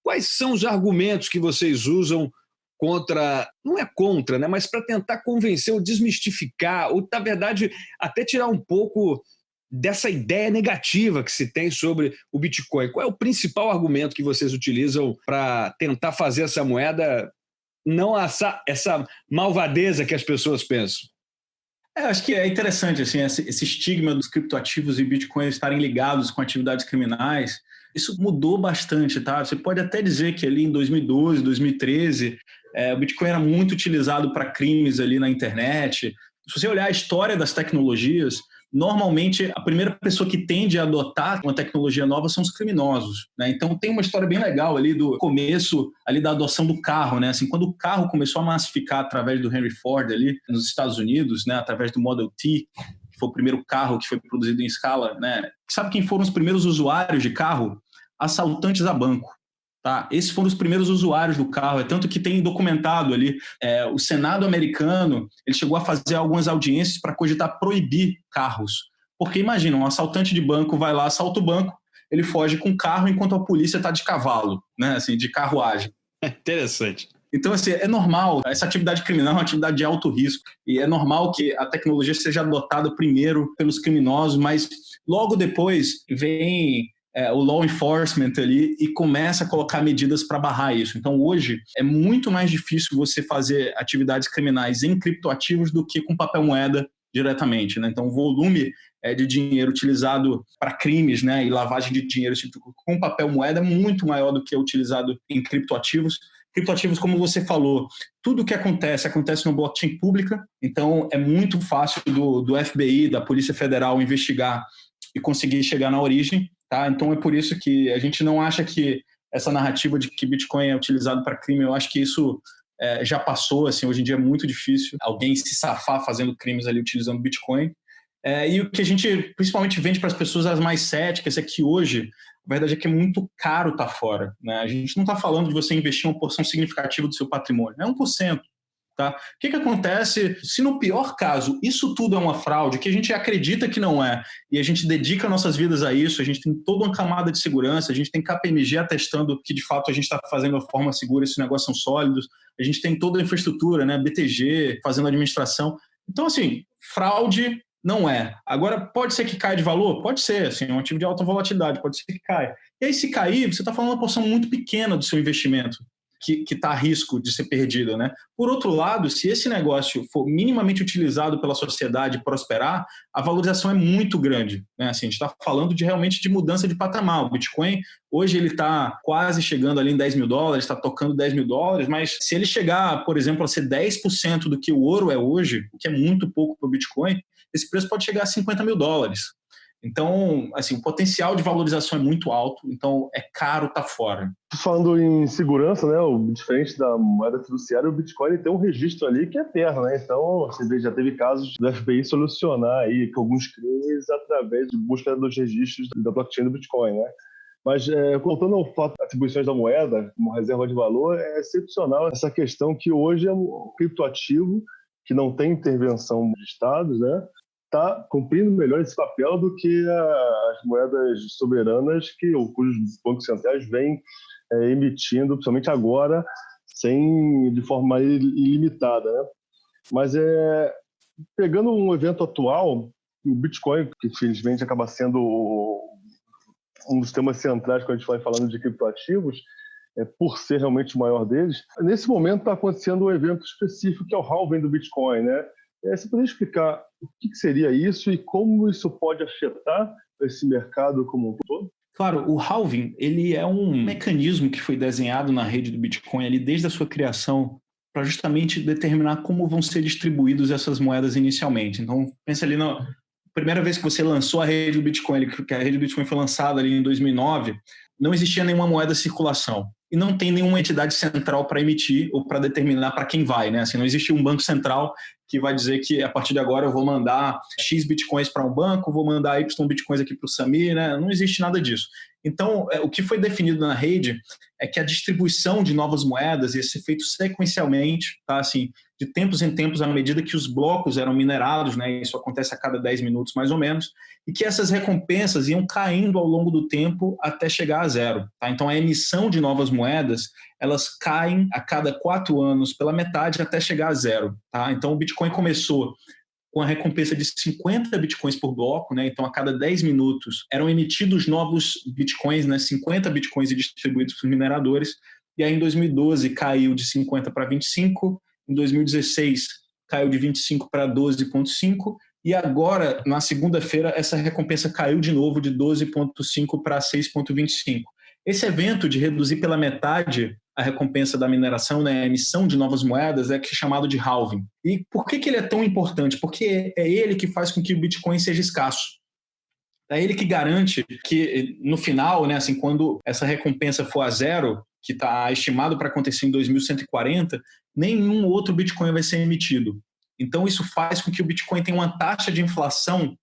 Quais são os argumentos que vocês usam contra, não é contra, né, mas para tentar convencer ou desmistificar, ou, na verdade, até tirar um pouco dessa ideia negativa que se tem sobre o Bitcoin? Qual é o principal argumento que vocês utilizam para tentar fazer essa moeda não essa malvadeza que as pessoas pensam? Acho que é interessante assim, esse estigma dos criptoativos e Bitcoin estarem ligados com atividades criminais. Isso mudou bastante, tá? Você pode até dizer que ali em 2012, 2013, o Bitcoin era muito utilizado para crimes ali na internet. Se você olhar a história das tecnologias, normalmente a primeira pessoa que tende a adotar uma tecnologia nova são os criminosos, né? Então tem uma história bem legal ali do começo ali da adoção do carro, né? Assim, quando o carro começou a massificar através do Henry Ford ali nos Estados Unidos, né? Através do Model T, que foi o primeiro carro que foi produzido em escala, né? Sabe quem foram os primeiros usuários de carro? Assaltantes a banco. Tá? Esses foram os primeiros usuários do carro, é tanto que tem documentado ali, o Senado americano, ele chegou a fazer algumas audiências para cogitar proibir carros, porque imagina, um assaltante de banco vai lá, assalta o banco, ele foge com o carro enquanto a polícia está de cavalo, né? Assim, de carruagem. Interessante. Então, assim, é normal, essa atividade criminal é uma atividade de alto risco, e é normal que a tecnologia seja adotada primeiro pelos criminosos, mas logo depois vem o law enforcement ali e começa a colocar medidas para barrar isso. Então, hoje, é muito mais difícil você fazer atividades criminais em criptoativos do que com papel moeda diretamente, né? Então, o volume de dinheiro utilizado para crimes, né, e lavagem de dinheiro com papel moeda é muito maior do que é utilizado em criptoativos. Criptoativos, como você falou, tudo que acontece no blockchain pública, então é muito fácil do FBI, da Polícia Federal, investigar e conseguir chegar na origem. Tá? Então é por isso que a gente não acha que essa narrativa de que Bitcoin é utilizado para crime, eu acho que isso já passou. Assim, hoje em dia é muito difícil alguém se safar fazendo crimes ali utilizando Bitcoin. E o que a gente principalmente vende para as pessoas as mais céticas é que hoje, a verdade é que é muito caro estar fora. Né? A gente não está falando de você investir uma porção significativa do seu patrimônio, é 1%. Tá? O que acontece se, no pior caso, isso tudo é uma fraude, que a gente acredita que não é, e a gente dedica nossas vidas a isso, a gente tem toda uma camada de segurança, a gente tem KPMG atestando que, de fato, a gente está fazendo de forma segura, esses negócios são sólidos, a gente tem toda a infraestrutura, né? BTG, fazendo administração. Então, assim, fraude não é. Agora, pode ser que caia de valor? Pode ser, assim, é um ativo de alta volatilidade, pode ser que caia. E aí, se cair, você está falando uma porção muito pequena do seu investimento, que está a risco de ser perdida, né? Por outro lado, se esse negócio for minimamente utilizado pela sociedade e prosperar, a valorização é muito grande, né? Assim, a gente está falando realmente de mudança de patamar. O Bitcoin, hoje ele está quase chegando ali em $10 mil, está tocando $10 mil, mas se ele chegar, por exemplo, a ser 10% do que o ouro é hoje, o que é muito pouco para o Bitcoin, esse preço pode chegar a $50 mil. Então, assim, o potencial de valorização é muito alto, então é caro estar fora. Falando em segurança, né, diferente da moeda fiduciária, o Bitcoin tem um registro ali que é eterno, né? Então, você vê, já teve casos do FBI solucionar aí alguns crimes através de busca dos registros da blockchain do Bitcoin, né? Mas, voltando ao fato das atribuições da moeda como reserva de valor, é excepcional essa questão que hoje é um criptoativo que não tem intervenção de estados, né? Está cumprindo melhor esse papel do que as moedas soberanas cujos bancos centrais vêm emitindo, principalmente agora, de forma ilimitada, né? Mas pegando um evento atual, o Bitcoin, que infelizmente acaba sendo um dos temas centrais quando a gente vai falando de criptoativos, por ser realmente o maior deles, nesse momento está acontecendo um evento específico que é o halving do Bitcoin, né? Você poderia explicar o que seria isso e como isso pode afetar esse mercado como um todo? Claro, o halving ele é um mecanismo que foi desenhado na rede do Bitcoin ali desde a sua criação para justamente determinar como vão ser distribuídas essas moedas inicialmente. Então, pensa ali na primeira vez que você lançou a rede do Bitcoin, que a rede do Bitcoin foi lançada ali em 2009, não existia nenhuma moeda em circulação. E não tem nenhuma entidade central para emitir ou para determinar para quem vai, né? Assim, não existe um banco central que vai dizer que a partir de agora eu vou mandar X bitcoins para um banco, vou mandar Y bitcoins aqui para o Samir, né? Não existe nada disso. Então, o que foi definido na rede é que a distribuição de novas moedas ia ser feito sequencialmente, tá? Assim, de tempos em tempos, à medida que os blocos eram minerados, né? Isso acontece a cada 10 minutos, mais ou menos, e que essas recompensas iam caindo ao longo do tempo até chegar a zero, tá? Então, a emissão de novas moedas, elas caem a cada 4 anos pela metade até chegar a zero, tá? Então, o Bitcoin começou com a recompensa de 50 bitcoins por bloco, né? Então, a cada 10 minutos eram emitidos novos bitcoins, né? 50 bitcoins distribuídos para os mineradores, e aí em 2012 caiu de 50 para 25, em 2016 caiu de 25 para 12,5, e agora, na segunda-feira, essa recompensa caiu de novo de 12,5 para 6,25. Esse evento de reduzir pela metade a recompensa da mineração, né, a emissão de novas moedas, é chamado de halving. E por que ele é tão importante? Porque é ele que faz com que o Bitcoin seja escasso. É ele que garante que, no final, né, assim, quando essa recompensa for a zero, que está estimado para acontecer em 2140, nenhum outro Bitcoin vai ser emitido. Então, isso faz com que o Bitcoin tenha uma taxa de inflação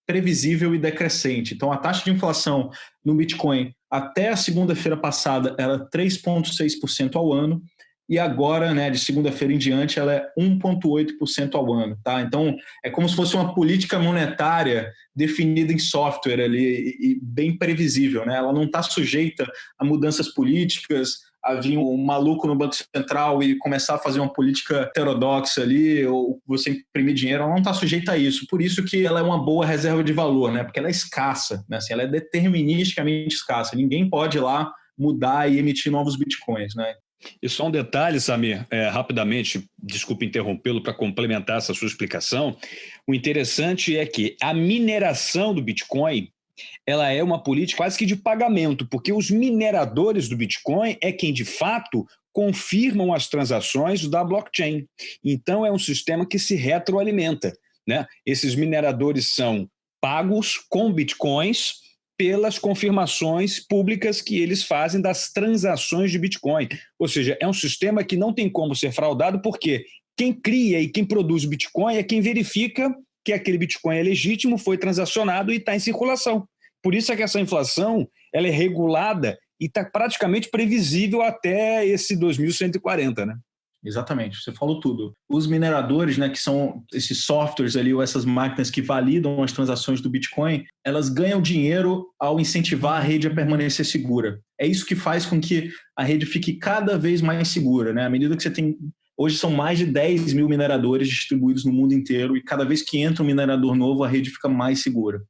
previsível e decrescente. Então, a taxa de inflação no Bitcoin até a segunda-feira passada era 3,6% ao ano, e agora, né, de segunda-feira em diante, ela é 1,8% ao ano. Tá? Então, é como se fosse uma política monetária definida em software ali, e bem previsível. Né? Ela não está sujeita a mudanças políticas, a vir um maluco no Banco Central e começar a fazer uma política heterodoxa ali, ou você imprimir dinheiro, ela não está sujeita a isso. Por isso que ela é uma boa reserva de valor, né? Porque ela é escassa, né? Assim, ela é deterministicamente escassa. Ninguém pode ir lá mudar e emitir novos bitcoins, né? E só um detalhe, Samir, rapidamente, desculpe interrompê-lo para complementar essa sua explicação. O interessante é que a mineração do Bitcoin, ela é uma política quase que de pagamento, porque os mineradores do Bitcoin é quem, de fato, confirmam as transações da blockchain. Então, é um sistema que se retroalimenta, né? Esses mineradores são pagos com Bitcoins pelas confirmações públicas que eles fazem das transações de Bitcoin. Ou seja, é um sistema que não tem como ser fraudado, porque quem cria e quem produz Bitcoin é quem verifica que aquele Bitcoin é legítimo, foi transacionado e está em circulação. Por isso é que essa inflação ela é regulada e está praticamente previsível até esse 2140, né? Exatamente, você falou tudo. Os mineradores, né, que são esses softwares ali, ou essas máquinas que validam as transações do Bitcoin, elas ganham dinheiro ao incentivar a rede a permanecer segura. É isso que faz com que a rede fique cada vez mais segura, né? À medida que você tem... Hoje são mais de 10 mil mineradores distribuídos no mundo inteiro, e cada vez que entra um minerador novo, a rede fica mais segura.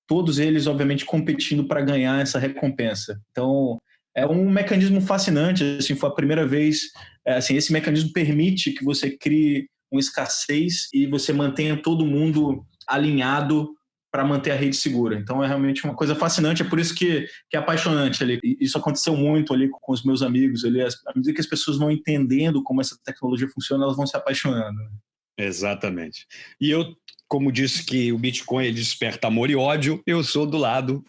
Todos eles, obviamente, competindo para ganhar essa recompensa. Então, é um mecanismo fascinante. Assim, foi a primeira vez... assim, esse mecanismo permite que você crie uma escassez e você mantenha todo mundo alinhado para manter a rede segura. Então, é realmente uma coisa fascinante. É por isso que é apaixonante ali. Isso aconteceu muito ali com os meus amigos. Ali. À medida que as pessoas vão entendendo como essa tecnologia funciona, elas vão se apaixonando. Exatamente. E eu, como disse que o Bitcoin ele desperta amor e ódio, eu sou do lado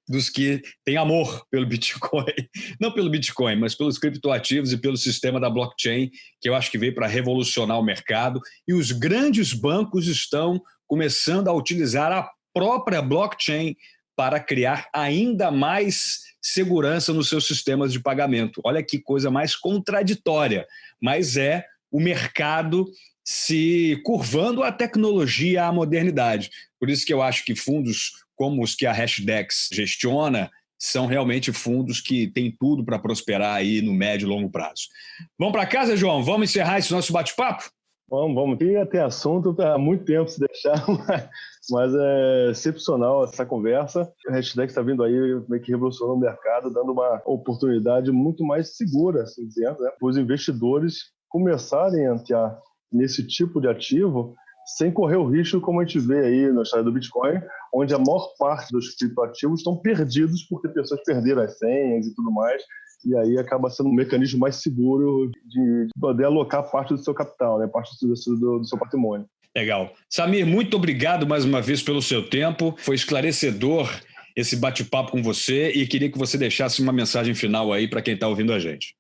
dos que têm amor pelo Bitcoin. Não pelo Bitcoin, mas pelos criptoativos e pelo sistema da blockchain, que eu acho que veio para revolucionar o mercado. E os grandes bancos estão começando a utilizar a própria blockchain para criar ainda mais segurança nos seus sistemas de pagamento. Olha que coisa mais contraditória, mas é o mercado se curvando à tecnologia, à modernidade. Por isso que eu acho que fundos como os que a Hashdex gestiona são realmente fundos que têm tudo para prosperar aí no médio e longo prazo. Vamos para casa, João? Vamos encerrar esse nosso bate-papo? Vamos. Ia ter assunto há muito tempo se deixar, mas é excepcional essa conversa. A Hashdex está vindo aí meio que revolucionando o mercado, dando uma oportunidade muito mais segura, assim dizendo, né, para os investidores começarem a entrar nesse tipo de ativo sem correr o risco, como a gente vê aí na história do Bitcoin, onde a maior parte dos criptoativos estão perdidos porque pessoas perderam as senhas e tudo mais. e aí acaba sendo um mecanismo mais seguro de poder alocar parte do seu capital, né? Parte do seu patrimônio. Legal. Samir, muito obrigado mais uma vez pelo seu tempo. Foi esclarecedor esse bate-papo com você e queria que você deixasse uma mensagem final aí para quem está ouvindo a gente.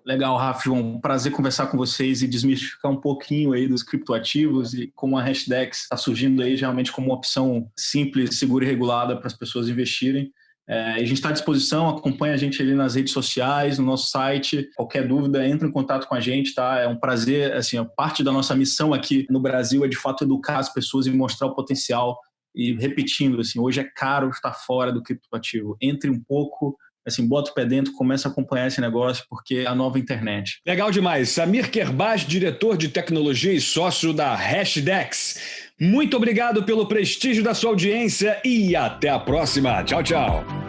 Legal, Rafa, João. Prazer conversar com vocês e desmistificar um pouquinho aí dos criptoativos e como a Hashdex está surgindo aí realmente como uma opção simples, segura e regulada para as pessoas investirem. A gente está à disposição, acompanha a gente ali nas redes sociais, no nosso site. Qualquer dúvida, entre em contato com a gente, tá? É um prazer, assim, a parte da nossa missão aqui no Brasil é de fato educar as pessoas e mostrar o potencial. E repetindo, assim, hoje é caro estar fora do criptoativo. Entre um pouco, assim, bota o pé dentro, começa a acompanhar esse negócio, porque é a nova internet. Legal demais. Samir Kerbaj, diretor de tecnologia e sócio da Hashdex. Muito obrigado pelo prestígio da sua audiência e até a próxima. Tchau, tchau.